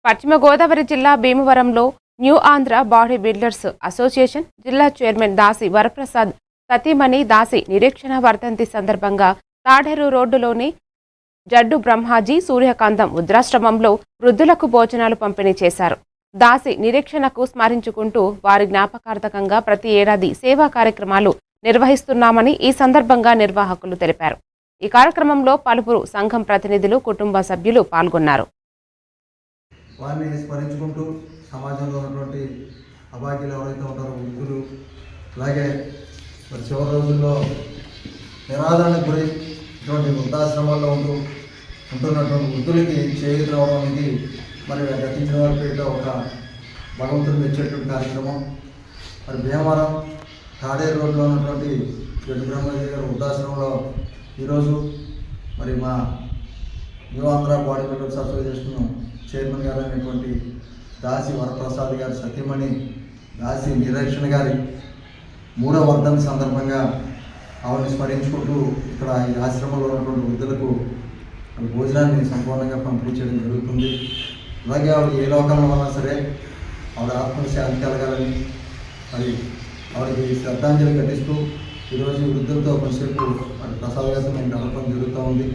పశ్చిమ గోదావరి జిల్లా భీమవరంలో new Andhra body builders association జిల్లా చైర్మన్ దాసి వరప్రసాద్ సతీమణి దాసి నిరీక్షణ వర్ధంతి సందర్భంగా తాడేరు రోడ్డులోని జడ్డు బ్రహ్మాజీ సూర్యకాంతం వృద్ధాశ్రమంలో వృద్ధులకు భోజనాలు పంపిణీ చేశారు. దాసి నిరీక్షణకు స్మరించుకుంటూ వారి జ్ఞాపకార్థకంగా ప్రతి ఏడాది సేవా కార్యక్రమాలు నిర్వహిస్తున్నామని ఈ సందర్భంగా నిర్వాహకులు తెలిపారు. ఈ కార్యక్రమంలో పలువురు సంఘం ప్రతినిధులు, కుటుంబ సభ్యులు పాల్గొన్నారు. వారిని స్మరించుకుంటూ సమాజంలో ఉన్నటువంటి అభాగ్యులు ఎవరైతే ఉంటారో వృద్ధులు, అలాగే మరి చివరి రోజుల్లో నిరాదరణకు గురై ఇటువంటి వృద్ధాశ్రమాల్లో ఉంటున్నటువంటి వృద్ధులకి చేయూత రావడం అనేది మరి గతించిన వారిపైన ఒక భగవంతుడు మెచ్చేటువంటి కార్యక్రమం. మరి భీమవరం తాడేరు రోడ్లో ఉన్నటువంటి జడ్డు బ్రహ్మాజీ గారి వృద్ధాశ్రమంలో ఈరోజు మరి మా new Andhra body builders association chairman గారు అయినటువంటి దాసి వరప్రసాద్ గారి సతీమణి దాసి నిరీక్షణ గారి 3వ వర్ధంతి సందర్భంగా ఆవిడని స్మరించుకుంటూ ఇక్కడ ఈ ఆశ్రమంలో ఉన్నటువంటి వృద్ధులకు భోజనాన్ని సంపూర్ణంగా పంపిణీ చేయడం జరుగుతుంది. అలాగే ఆవిడ ఏ లోకంలో ఉన్నా సరే ఆవిడ ఆత్మశాంతి కలగాలని మరి ఆవిడకి శ్రద్ధాంజలి ఘటిస్తూ ఈరోజు వృద్ధులతో కొంతసేపు మరి ప్రసాద్ గారితో మేము గడపడం జరుగుతూ ఉంది.